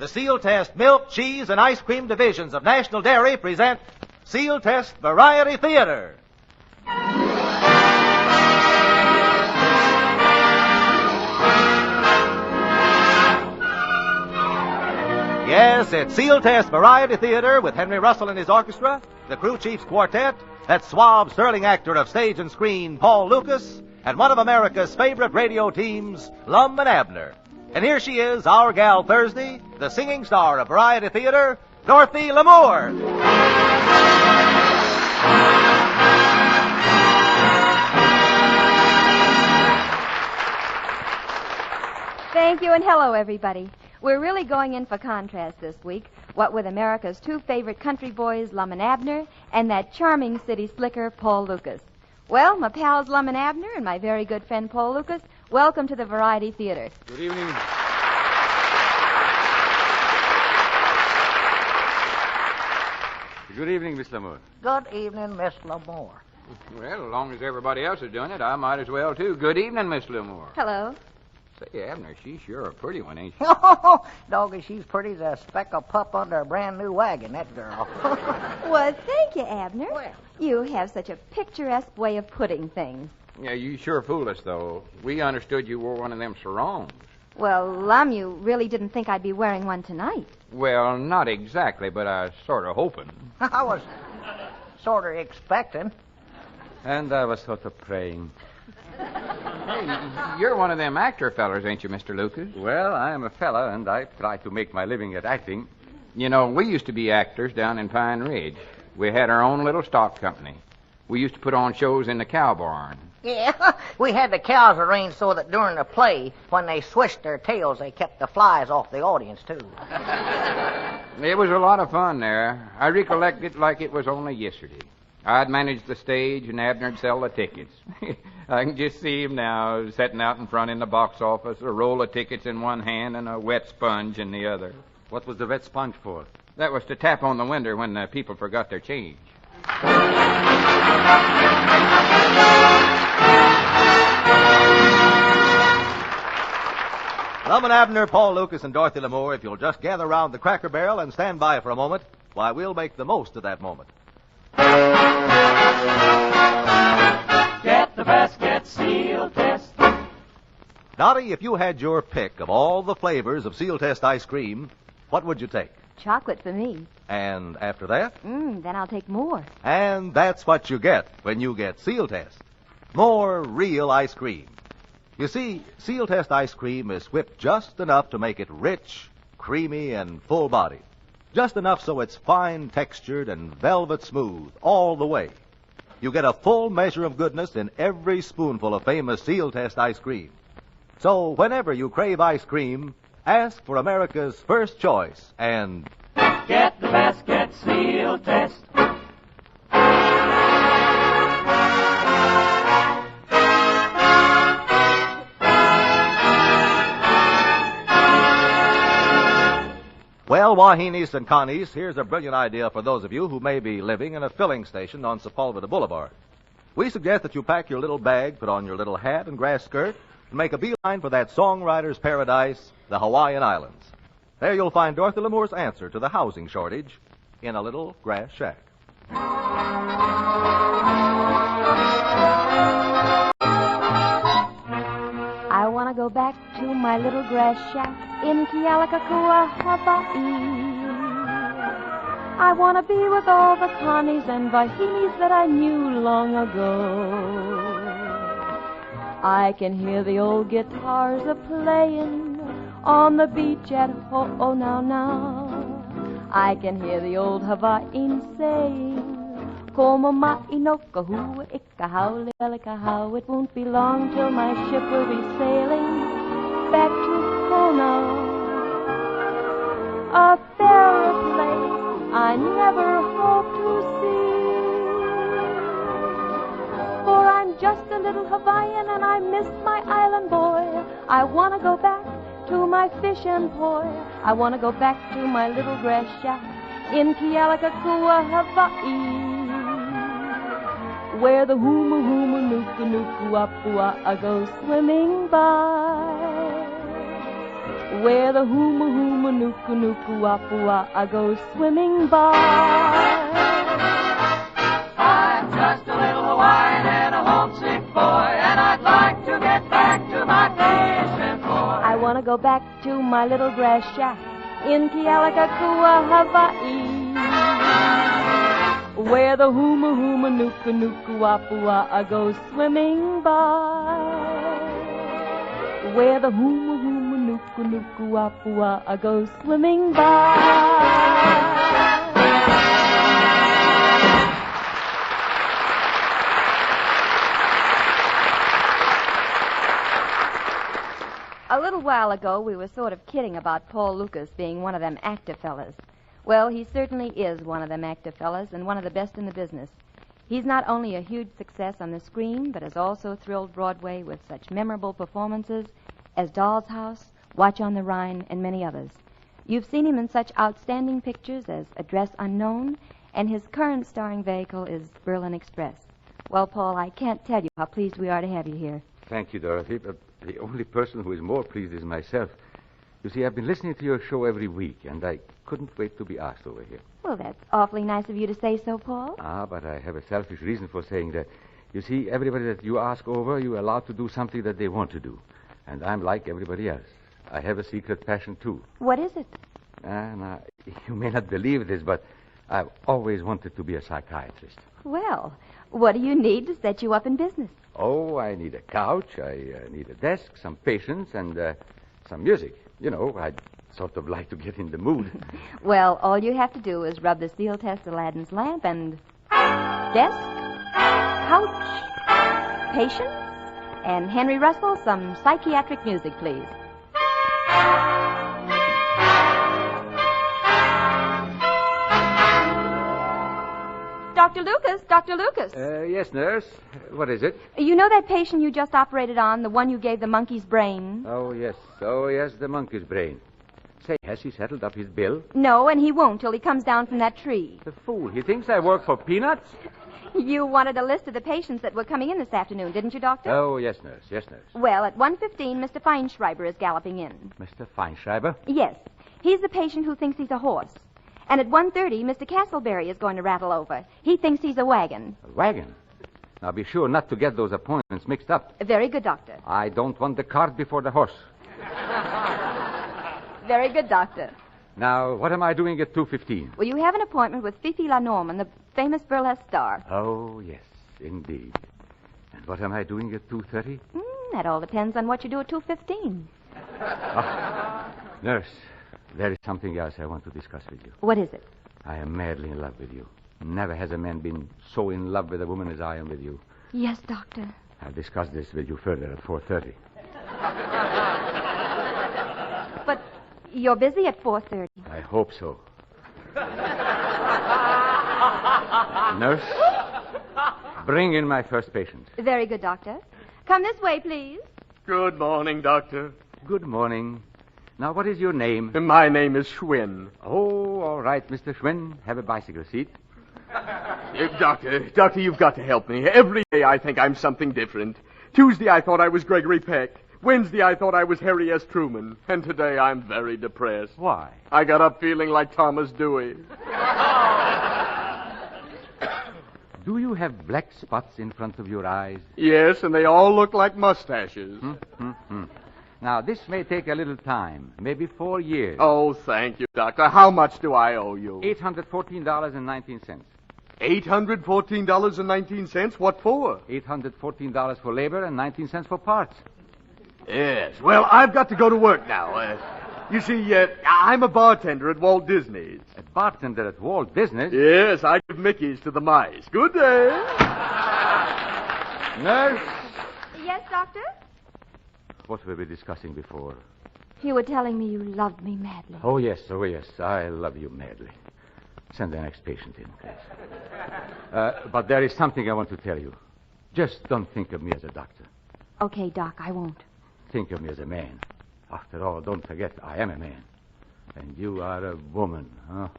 The Sealtest milk, cheese, and ice cream divisions of National Dairy present Sealtest Variety Theater. Yes, it's Sealtest Variety Theater with Henry Russell and his orchestra, the Crew Chiefs Quartet, that suave, sterling actor of stage and screen, Paul Lucas, and one of America's favorite radio teams, Lum and Abner. And here she is, our gal Thursday, the singing star of Variety Theater, Dorothy Lamour. Thank you, and hello, everybody. We're really going in for contrast this week, what with America's two favorite country boys, Lum and Abner, and that charming city slicker, Paul Lucas. Well, my pals Lum and Abner and my very good friend Paul Lucas, welcome to the Variety Theater. Good evening. Good evening, Miss Lamour. Good evening, Miss Lamour. Well, as long as everybody else is doing it, I might as well, too. Good evening, Miss Lamour. Hello. Say, Abner, she's sure a pretty one, ain't she? Doggy, she's pretty as a speck of pup under a brand new wagon, that girl. Well, thank you, Abner. Well. You have such a picturesque way of putting things. Yeah, you sure fooled us, though. We understood you wore one of them sarongs. Well, Lum, you really didn't think I'd be wearing one tonight. Well, not exactly, but I was sort of hoping. I was sort of expecting. And I was sort of praying. Hey, you're one of them actor fellers, ain't you, Mr. Lucas? Well, I am a fella, and I try to make my living at acting. You know, we used to be actors down in Pine Ridge. We had our own little stock company. We used to put on shows in the cow barn. Yeah, we had the cows arranged so that during the play, when they swished their tails, they kept the flies off the audience, too. It was a lot of fun there. I recollect it like it was only yesterday. I'd manage the stage, and Abner'd sell the tickets. I can just see him now, sitting out in front in the box office, a roll of tickets in one hand and a wet sponge in the other. What was the wet sponge for? That was to tap on the window when the people forgot their change. Lum and Abner, Paul Lucas, and Dorothy Lamour, if you'll just gather round the Cracker Barrel and stand by for a moment, why, we'll make the most of that moment. Get the best, get Sealtest. Dottie, if you had your pick of all the flavors of Sealtest ice cream, what would you take? Chocolate for me. And after that? Then I'll take more. And that's what you get when you get Sealtest. More real ice cream. You see, Sealtest ice cream is whipped just enough to make it rich, creamy, and full-bodied. Just enough so it's fine-textured and velvet smooth all the way. You get a full measure of goodness in every spoonful of famous Sealtest ice cream. So whenever you crave ice cream, ask for America's first choice and Get the best, get Sealtest. Well, Wahinis and Connies, here's a brilliant idea for those of you who may be living in a filling station on Sepulveda Boulevard. We suggest that you pack your little bag, put on your little hat and grass skirt, and make a beeline for that songwriter's paradise, the Hawaiian Islands. There you'll find Dorothy Lamour's answer to the housing shortage in a little grass shack. I want to go back to my little grass shack in Kealakekua, Hawaii. I want to be with all the Connies and Vahinis that I knew long ago. I can hear the old guitars a-playing on the beach at Ho'o Now Now. I can hear the old Hawaiian saying, Como ma'i no kahua ikahaole how it won't be long till my ship will be sailing back to Kona. A fairer place I never hope to see. For I'm just a little Hawaiian and I miss my island boy. I want to go back to my fish and poi. I want to go back to my little grass shack in Kealakekua, Hawaii, where the huma huma nuku nuku apua go swimming by, where the hooma nuku nuku wapua go swimming by. I'm just a little Hawaiian and a homesick boy, and I'd like to get back to my fishing boy. I want to go back to my little grass shack in Kealakekua, Hawaii, where the hooma nuku nuku wapua go swimming by, where the hooma nuku nuku wapua go swimming by. A little while ago, we were sort of kidding about Paul Lucas being one of them actor fellas. Well, he certainly is one of them actor fellas and one of the best in the business. He's not only a huge success on the screen, but has also thrilled Broadway with such memorable performances as Doll's House, Watch on the Rhine, and many others. You've seen him in such outstanding pictures as Address Unknown, and his current starring vehicle is Berlin Express. Well, Paul, I can't tell you how pleased we are to have you here. Thank you, Dorothy, but the only person who is more pleased is myself. You see, I've been listening to your show every week, and I couldn't wait to be asked over here. Well, that's awfully nice of you to say so, Paul. But I have a selfish reason for saying that. You see, everybody that you ask over, you're allowed to do something that they want to do. And I'm like everybody else. I have a secret passion, too. What is it? Now, you may not believe this, but I've always wanted to be a psychiatrist. Well, what do you need to set you up in business? Oh, I need a couch, I need a desk, some patience, and some music. You know, I'd sort of like to get in the mood. Well, all you have to do is rub the Sealtest Aladdin's lamp and... desk, couch, patience, and Henry Russell, some psychiatric music, please. Dr. Lucas, Dr. Lucas. Yes, nurse. What is it? You know that patient you just operated on, the one you gave the monkey's brain? Oh, yes, the monkey's brain. Say, has he settled up his bill? No, and he won't till he comes down from that tree. The fool. He thinks I work for peanuts? You wanted a list of the patients that were coming in this afternoon, didn't you, Doctor? Oh, yes, nurse. Well, at 1:15, Mr. Feinschreiber is galloping in. Mr. Feinschreiber? Yes. He's the patient who thinks he's a horse. And at 1:30, Mr. Castleberry is going to rattle over. He thinks he's a wagon. A wagon? Now, be sure not to get those appointments mixed up. Very good, Doctor. I don't want the cart before the horse. Very good, Doctor. Now, what am I doing at 2:15? Well, you have an appointment with Fifi La Norman, the famous burlesque star. Oh, yes, indeed. And what am I doing at 2:30? That all depends on what you do at 2:15. Nurse, there is something else I want to discuss with you. What is it? I am madly in love with you. Never has a man been so in love with a woman as I am with you. Yes, Doctor. I'll discuss this with you further at 4:30. But you're busy at 4:30. I hope so. Nurse, bring in my first patient. Very good, Doctor. Come this way, please. Good morning, Doctor. Good morning. Now, what is your name? My name is Schwinn. Oh, all right, Mr. Schwinn. Have a bicycle seat. Doctor, you've got to help me. Every day I think I'm something different. Tuesday I thought I was Gregory Peck. Wednesday I thought I was Harry S. Truman. And today I'm very depressed. Why? I got up feeling like Thomas Dewey. Do you have black spots in front of your eyes? Yes, and they all look like mustaches. Now, this may take a little time, maybe 4 years. Oh, thank you, Doctor. How much do I owe you? $814.19. $814.19? What for? $814 for labor and 19 cents for parts. Yes. Well, I've got to go to work now. You see, I'm a bartender at Walt Disney's. A bartender at Walt Disney's? Yes, I give Mickeys to the mice. Good day. Nurse? Yes, Doctor? What were we discussing before? You were telling me you loved me madly. Oh, yes. I love you madly. Send the next patient in, please. But there is something I want to tell you. Just don't think of me as a doctor. Okay, Doc, I won't. Think of me as a man. After all, don't forget, I am a man. And you are a woman, huh?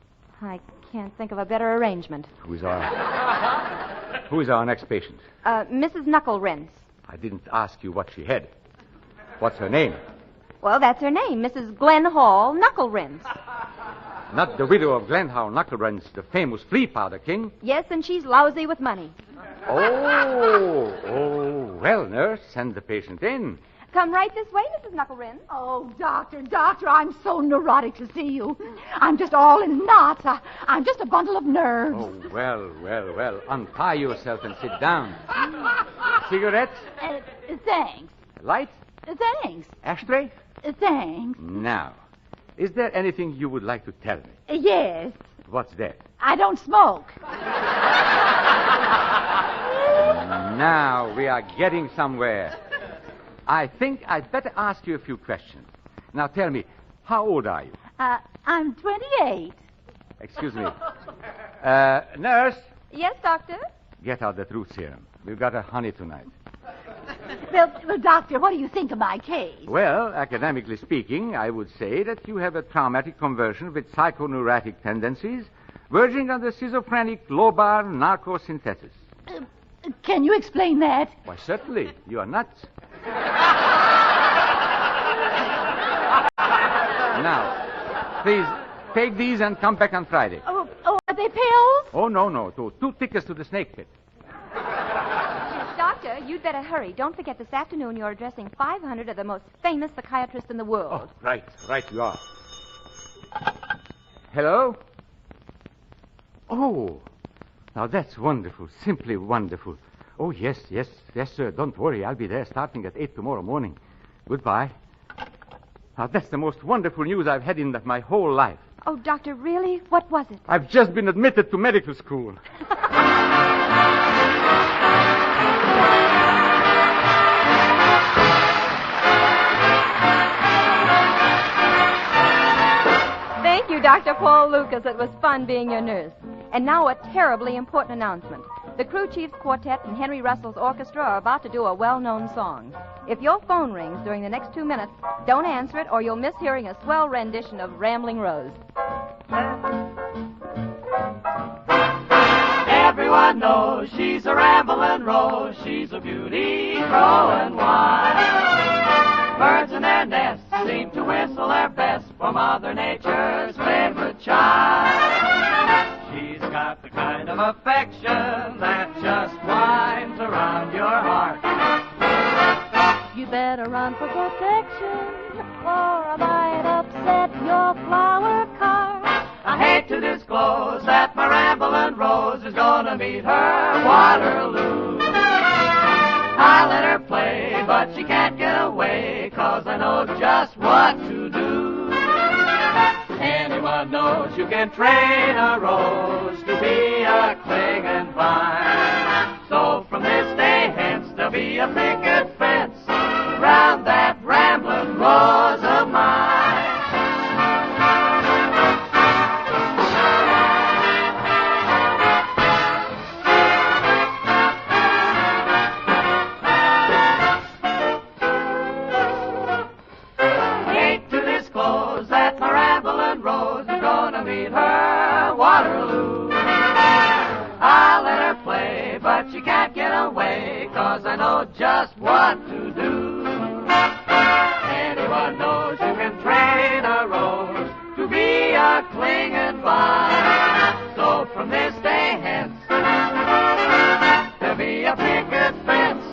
I can't think of a better arrangement. Who is our next patient? Mrs. Knuckle Rents. I didn't ask you what she had. What's her name? Well, that's her name, Mrs. Glen Hall Knuckle-Rinse. Not the widow of Glenhow Knuckle-Rinse, the famous flea powder king. Yes, and she's lousy with money. Oh, well, nurse, send the patient in. Come right this way, Mrs. Knuckle-Rinse. Oh, Doctor, I'm so neurotic to see you. I'm just all in knots. I'm just a bundle of nerves. Oh, well. Untie yourself and sit down. Cigarettes? Thanks. Light? Thanks. Ashtray? Thanks. Now, is there anything you would like to tell me? Yes. What's that? I don't smoke. Now we are getting somewhere. I think I'd better ask you a few questions. Now tell me, how old are you? I'm 28. Excuse me. Nurse, Yes, Doctor? get out that root serum. We've got a honey tonight. Well, Doctor, what do you think of my case? Well, academically speaking, I would say that you have a traumatic conversion with psychoneurotic tendencies, verging on the schizophrenic lobar narcosynthesis. Can you explain that? Why, certainly. You are nuts. Now, please, take these and come back on Friday. Oh, are they pills? Oh, no. Two tickets to the snake pit. Doctor, you'd better hurry. Don't forget this afternoon you're addressing 500 of the most famous psychiatrists in the world. Oh, right you are. Hello? Oh, now that's wonderful, simply wonderful. Oh, yes, sir. Don't worry. I'll be there starting at 8 tomorrow morning. Goodbye. Now, that's the most wonderful news I've had in my whole life. Oh, Doctor, really? What was it? I've just been admitted to medical school. Thank you, Dr. Paul Lucas. It was fun being your nurse. And now a terribly important announcement. The Crew Chiefs Quartet and Henry Russell's orchestra are about to do a well-known song. If your phone rings during the next 2 minutes, don't answer it or you'll miss hearing a swell rendition of Rambling Rose. Everyone knows she's a rambling rose. She's a beauty growing wild. Birds in their nests seem to whistle their best for Mother Nature's favorite child. She's got the kind of affection that just winds around your heart. You better run for protection, or I might upset your flower cart. I hate to disclose that my rambling rose is gonna meet her Waterloo. I let her play, but she can't get away, 'cause I know just what to do. Anyone knows you can train a rose to be a clinging vine. So from this day hence, there'll be a picket fence around that rambling rose of mine. Hate to disclose that my rambling rose is gonna meet her Waterloo. I let her play, but she can't get away, 'cause I know just what to do. Anyone knows you can train a rose to be a clinging vine. So from this day hence, there'll be a picket fence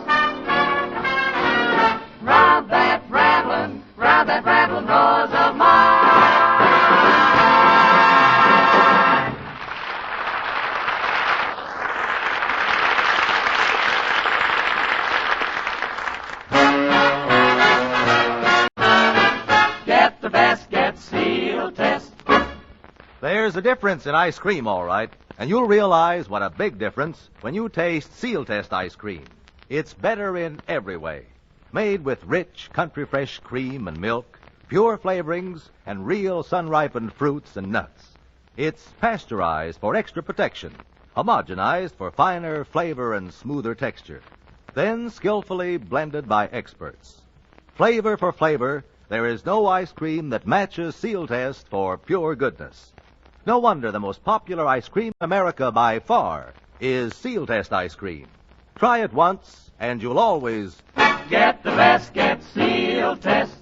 round that rambling rose of mine. Get the best, get Sealtest. There's a difference in ice cream, all right. And you'll realize what a big difference when you taste Sealtest ice cream. It's better in every way. Made with rich, country-fresh cream and milk, pure flavorings, and real sun-ripened fruits and nuts. It's pasteurized for extra protection, homogenized for finer flavor and smoother texture, then skillfully blended by experts. Flavor for flavor, there is no ice cream that matches Sealtest for pure goodness. No wonder the most popular ice cream in America by far is Sealtest ice cream. Try it once, and you'll always Get the best, get Sealtest.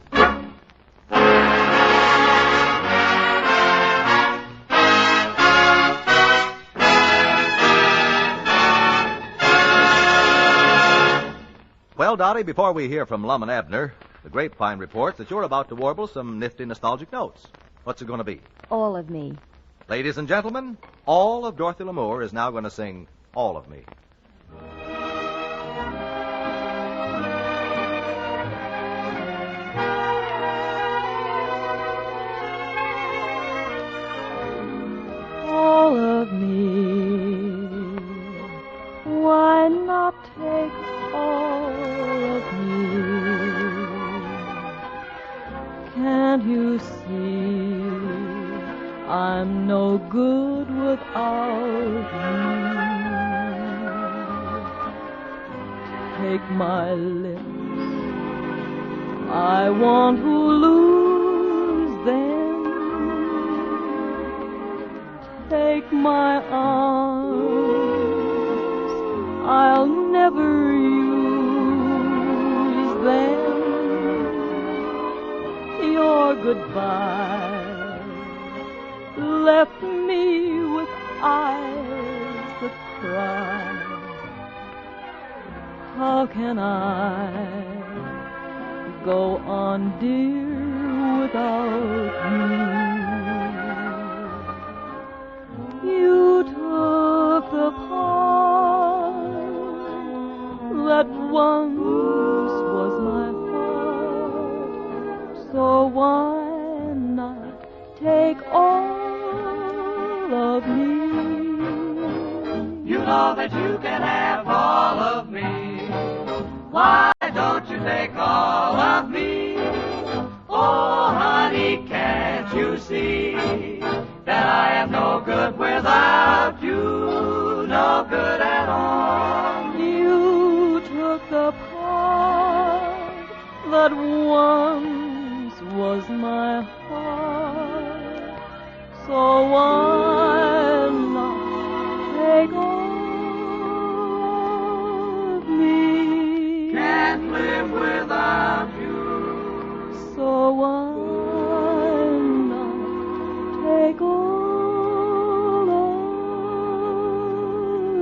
Well, Dottie, before we hear from Lum and Abner, the grapevine reports that you're about to warble some nifty nostalgic notes. What's it going to be? All of me. Ladies and gentlemen, all of Dorothy Lamour is now going to sing All of Me. All of me. Why not take all of me? Can't you see I'm no good without you? Take my lips, I want to lose them. Take my arms, I'll never use them. Your goodbye left me with eyes that cry. How can I go on, dear, without you? You took the part that once was my heart, so why not take all of me? You know that you can have all of me. Why don't you take all of me? Oh, honey, can't you see that I am no good without you? No good at all. You took the part that once was my heart, so why not take all of me? Can't live without you. So why not take all of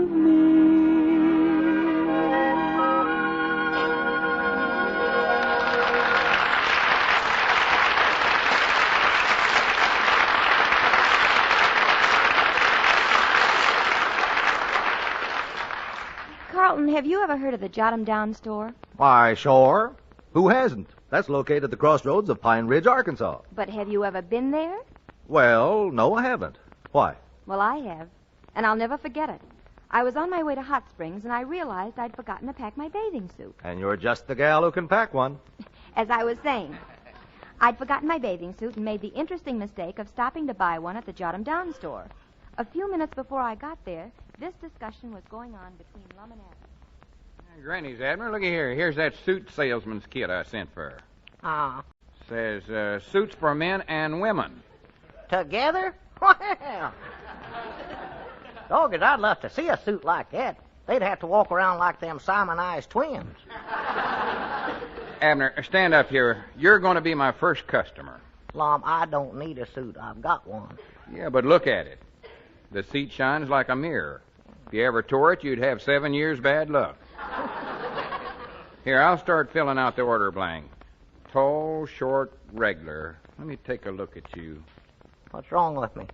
me? Carlton, have you ever heard of the Jot 'em Down store? Why, sure. Who hasn't? That's located at the crossroads of Pine Ridge, Arkansas. But have you ever been there? Well, no, I haven't. Why? Well, I have, and I'll never forget it. I was on my way to Hot Springs, and I realized I'd forgotten to pack my bathing suit. And you're just the gal who can pack one. As I was saying, I'd forgotten my bathing suit and made the interesting mistake of stopping to buy one at the Jot 'em Down store. A few minutes before I got there, this discussion was going on between Lum and Abner. Granny's, Abner, looky here. Here's that suit salesman's kit I sent for her. Ah, Says suits for men and women. together? Well, doggone, I'd love to see a suit like that. They'd have to walk around like them Simonized twins. Abner, stand up here. You're going to be my first customer. Lum, I don't need a suit. I've got one. Yeah, but look at it. The seat shines like a mirror. If you ever tore it, you'd have 7 years bad luck. Here, I'll start filling out the order blank. Tall, short, regular. Let me take a look at you. What's wrong with me?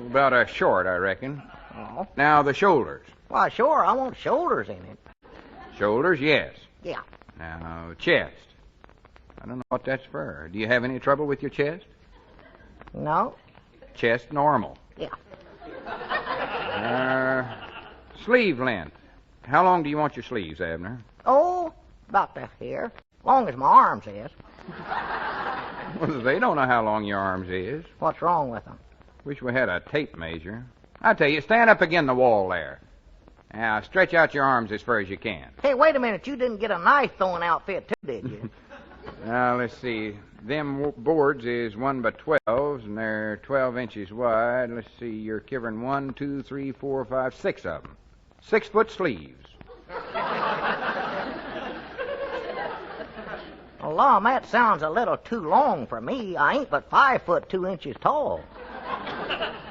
About a short, I reckon. Oh. Now, the shoulders. Why, sure, I want shoulders in it. Shoulders, yes. Yeah. Now, chest. I don't know what that's for. Do you have any trouble with your chest? No? Chest normal. Yeah. Sleeve length. How long do you want your sleeves, Abner? Oh, about to here. Long as my arms is. Well, they don't know how long your arms is. What's wrong with them? Wish we had a tape measure. I tell you, stand up against the wall there. Now, stretch out your arms as far as you can. Hey, wait a minute. You didn't get a knife throwing outfit, too, did you? Now, let's see. Them boards is 1 by 12s, and they're 12 inches wide. Let's see. You're covering 1, 2, 3, 4, 5, 6 of them. 6-foot sleeves. Well, Lum, that sounds a little too long for me. I ain't but 5 foot 2 inches tall.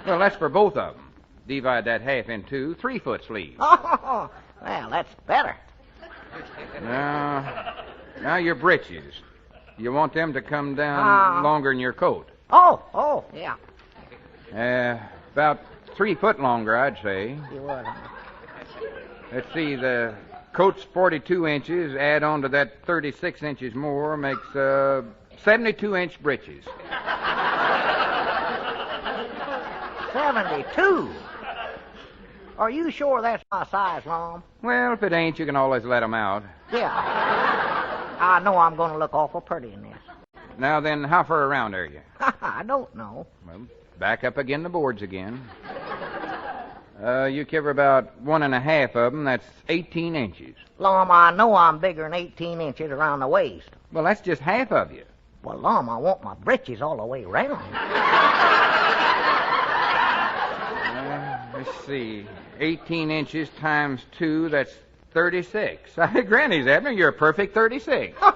Well, that's for both of them. Divide that half in two, 3-foot sleeves. Oh, well, that's better. Now your breeches. You want them to come down longer than your coat. Oh, yeah. About 3 foot longer, I'd say. You would. Let's see, the coat's 42 inches. Add on to that 36 inches more makes 72-inch breeches. 72? Are you sure that's my size, Lum? Well, if it ain't, you can always let 'em out. Yeah. I know I'm going to look awful pretty in this. Now then, how far around are you? I don't know. Well, back up again the boards again. You cover about 1.5 of them. That's 18 inches. Lum, I know I'm bigger than 18 inches around the waist. Well, that's just half of you. Well, Lum, I want my breeches all the way around. Let's see. 18 inches times 2, that's 36. Granny's, Abner, you're a perfect 36. Well,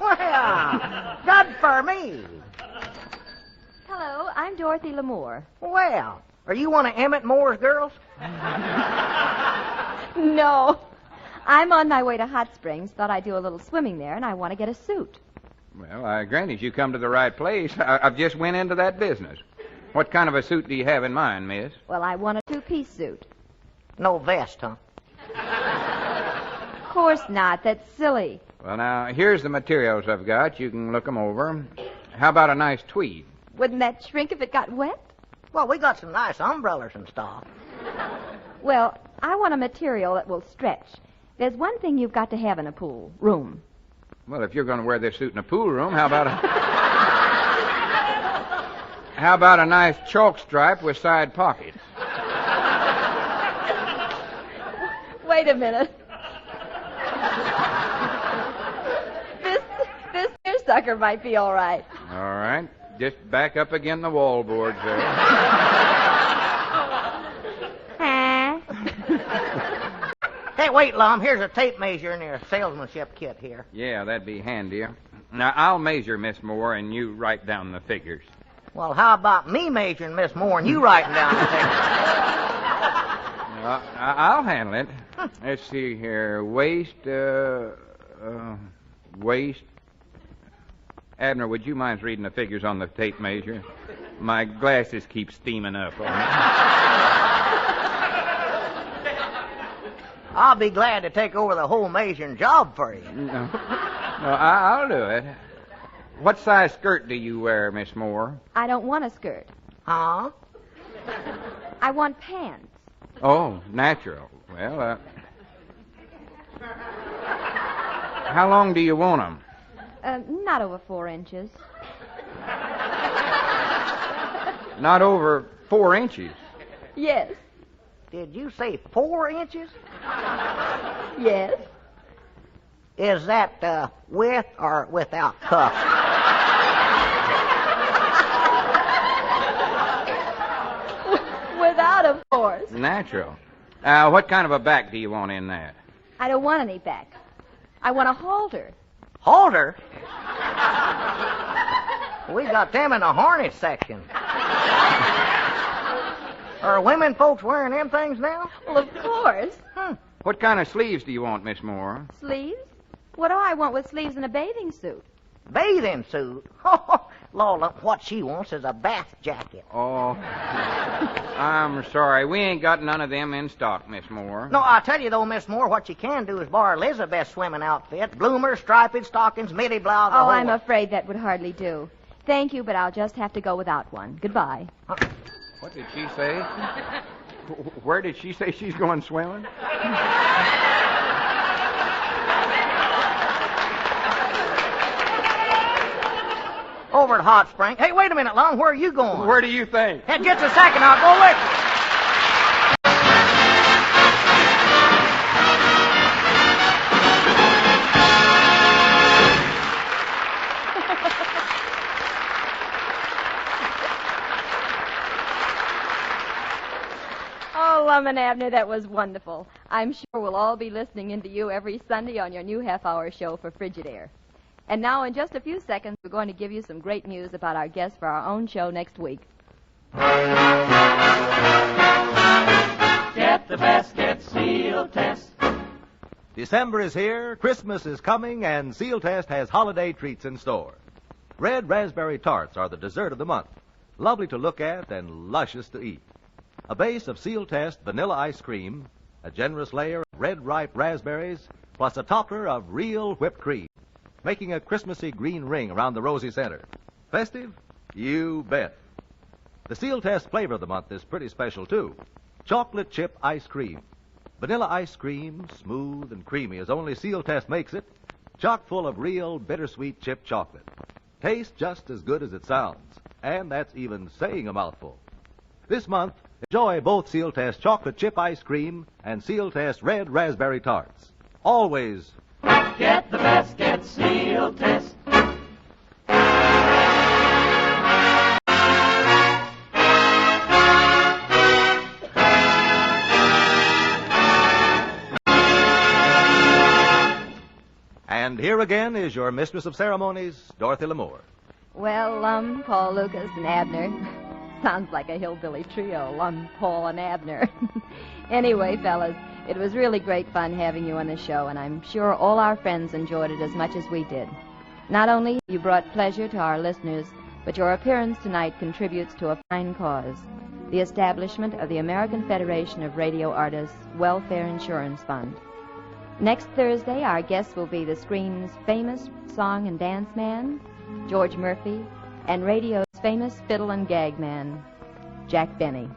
good for me. Hello, I'm Dorothy Lamore. Well, are you one of Emmett Moore's girls? No. I'm on my way to Hot Springs. Thought I'd do a little swimming there, and I want to get a suit. Well, Granny's, you come to the right place. I've just went into that business. What kind of a suit do you have in mind, miss? Well, I want a 2-piece suit. No vest, huh? Of course not. That's silly. Well, now, here's the materials I've got. You can look 'em over. How about a nice tweed? Wouldn't that shrink if it got wet? Well, we got some nice umbrellas and stuff. Well, I want a material that will stretch. There's one thing you've got to have in a pool. Room. Well, if you're going to wear this suit in a pool room, how about a nice chalk stripe with side pockets? Wait a minute. This here sucker might be all right. All right. Just back up again the wall boards there. Hey, wait, Lum. Here's a tape measure in your salesmanship kit here. Yeah, that'd be handier. Now, I'll measure Miss Moore, and you write down the figures. Well, how about me measuring Miss Moore and you writing down the figures? I'll handle it. Let's see here. Waist. Abner, would you mind reading the figures on the tape measure? My glasses keep steaming up. I'll be glad to take over the whole measuring job for you. No, I'll do it. What size skirt do you wear, Miss Moore? I don't want a skirt. Huh? I want pants. Oh, natural. Well, how long do you want them? Not over 4 inches. Not over 4 inches? Yes. Did you say 4 inches? Yes. Is that with or without cuffs? Without, of course. Natural. What kind of a back do you want in that? I don't want any back. I want a halter. Halter? We got them in the harness section. Are women folks wearing them things now? Well, of course. What kind of sleeves do you want, Miss Moore? Sleeves? What do I want with sleeves in a bathing suit? Bathing suit? Lola, what she wants is a bath jacket. Oh, I'm sorry. We ain't got none of them in stock, Miss Moore. No, I tell you, though, Miss Moore, what you can do is borrow Elizabeth's swimming outfit. Bloomers, striped stockings, midi blouse. Oh, I'm afraid that would hardly do. Thank you, but I'll just have to go without one. Goodbye. What did she say? Where did she say she's going swimming? Over at Hot Spring. Hey, wait a minute, Lum. Where are you going? Where do you think? Hey, just a second. I'll go with you. Oh, Lum and Abner, that was wonderful. I'm sure we'll all be listening in to you every Sunday on your new half-hour show for Frigidaire. And now, in just a few seconds, we're going to give you some great news about our guest for our own show next week. Get the best, get Sealtest. December is here, Christmas is coming, and Sealtest has holiday treats in store. Red raspberry tarts are the dessert of the month. Lovely to look at and luscious to eat. A base of Sealtest vanilla ice cream, a generous layer of red ripe raspberries, plus a topper of real whipped cream, making a Christmassy green ring around the rosy center. Festive? You bet. The Sealtest flavor of the month is pretty special, too. Chocolate chip ice cream. Vanilla ice cream, smooth and creamy as only Sealtest makes it, chock full of real bittersweet chip chocolate. Tastes just as good as it sounds, and that's even saying a mouthful. This month, enjoy both Sealtest chocolate chip ice cream and Sealtest red raspberry tarts. Always Get the best, get Sealtest. And here again is your mistress of ceremonies, Dorothy Lamour. Well, Lum, Paul, Lucas, and Abner. Sounds like a hillbilly trio, Lum, Paul, and Abner. Anyway, fellas, it was really great fun having you on the show, and I'm sure all our friends enjoyed it as much as we did. Not only you brought pleasure to our listeners, but your appearance tonight contributes to a fine cause, the establishment of the American Federation of Radio Artists Welfare Insurance Fund. Next Thursday, our guest will be the screen's famous song and dance man, George Murphy, and radio's famous fiddle and gag man, Jack Benny.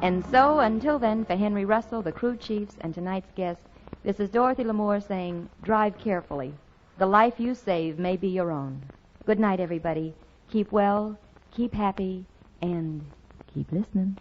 And so, until then, for Henry Russell, the crew chiefs, and tonight's guest, this is Dorothy Lamour saying, drive carefully. The life you save may be your own. Good night, everybody. Keep well, keep happy, and keep listening.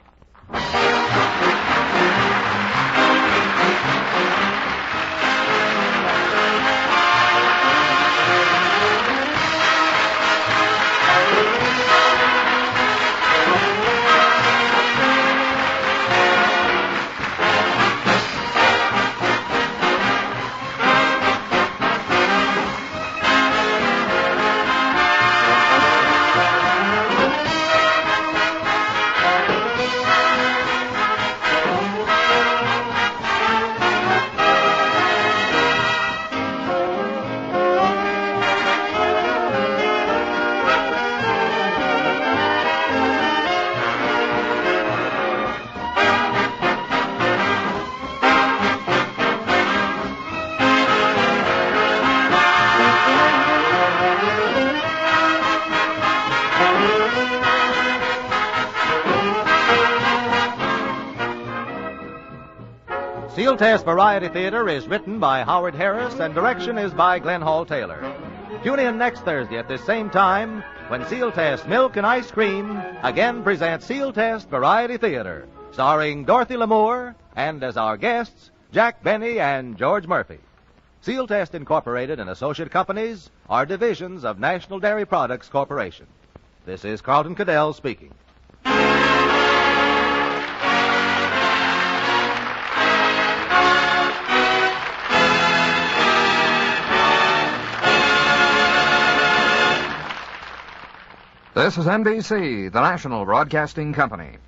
Sealtest Variety Theater is written by Howard Harris and direction is by Glenn Hall Taylor. Tune in next Thursday at this same time when Sealtest Milk and Ice Cream again presents Sealtest Variety Theater, starring Dorothy Lamour and as our guests, Jack Benny and George Murphy. Sealtest Incorporated and associate companies are divisions of National Dairy Products Corporation. This is Carlton Cadell speaking. This is NBC, the national broadcasting company.